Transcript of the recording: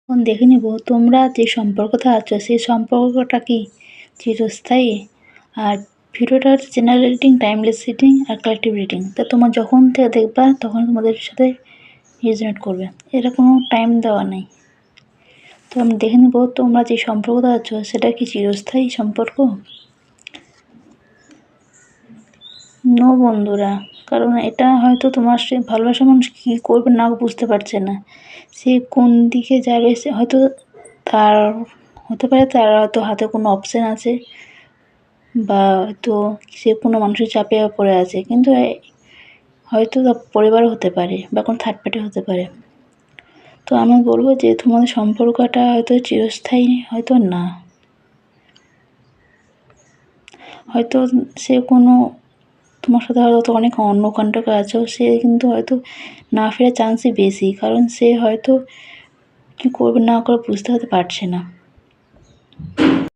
এখন দেখে নিব তোমরা যে সম্পর্কতে আছো সেই সম্পর্কটা কি চিরস্থায়ী। আর ভিডিওটা হচ্ছে জেনারেল রিডিং, টাইমলেস রিডিং আর কালেক্টিভ রিডিং। তা তোমরা যখন থেকে দেখবা তখন তোমাদের সাথে রেজোনেট করবে, এটা কোনো টাইম দেওয়া নেই। তো আমি দেখে নিব তোমরা যে সম্পর্কতে আছো সেটা কি চিরস্থায়ী সম্পর্ক। নো বন্ধুরা, কারণ এটা হয়তো তোমার সে ভালোবাসার মানুষ কী করবে না বুঝতে পারছে না, সে কোন দিকে যাবে। সে হয়তো তার হতে পারে তার হয়তো হাতে কোনো অপশান আছে, বা হয়তো সে কোনো মানুষের চাপে পড়ে আছে, কিন্তু হয়তো তার পরিবারও হতে পারে বা কোনো থার্ড পার্টি হতে পারে। তো আমি বলবো যে তোমাদের সম্পর্কটা হয়তো চিরস্থায়ী হয়তো না, হয়তো সে কোনো তোমার সাথে হয়তো অনেক অন্য কন্ট্যাক্টে আছো, সে কিন্তু হয়তো না ফেরার চান্সই বেশি, কারণ সে হয়তো কী করবে না করবে বুঝতে হতে পারছে না।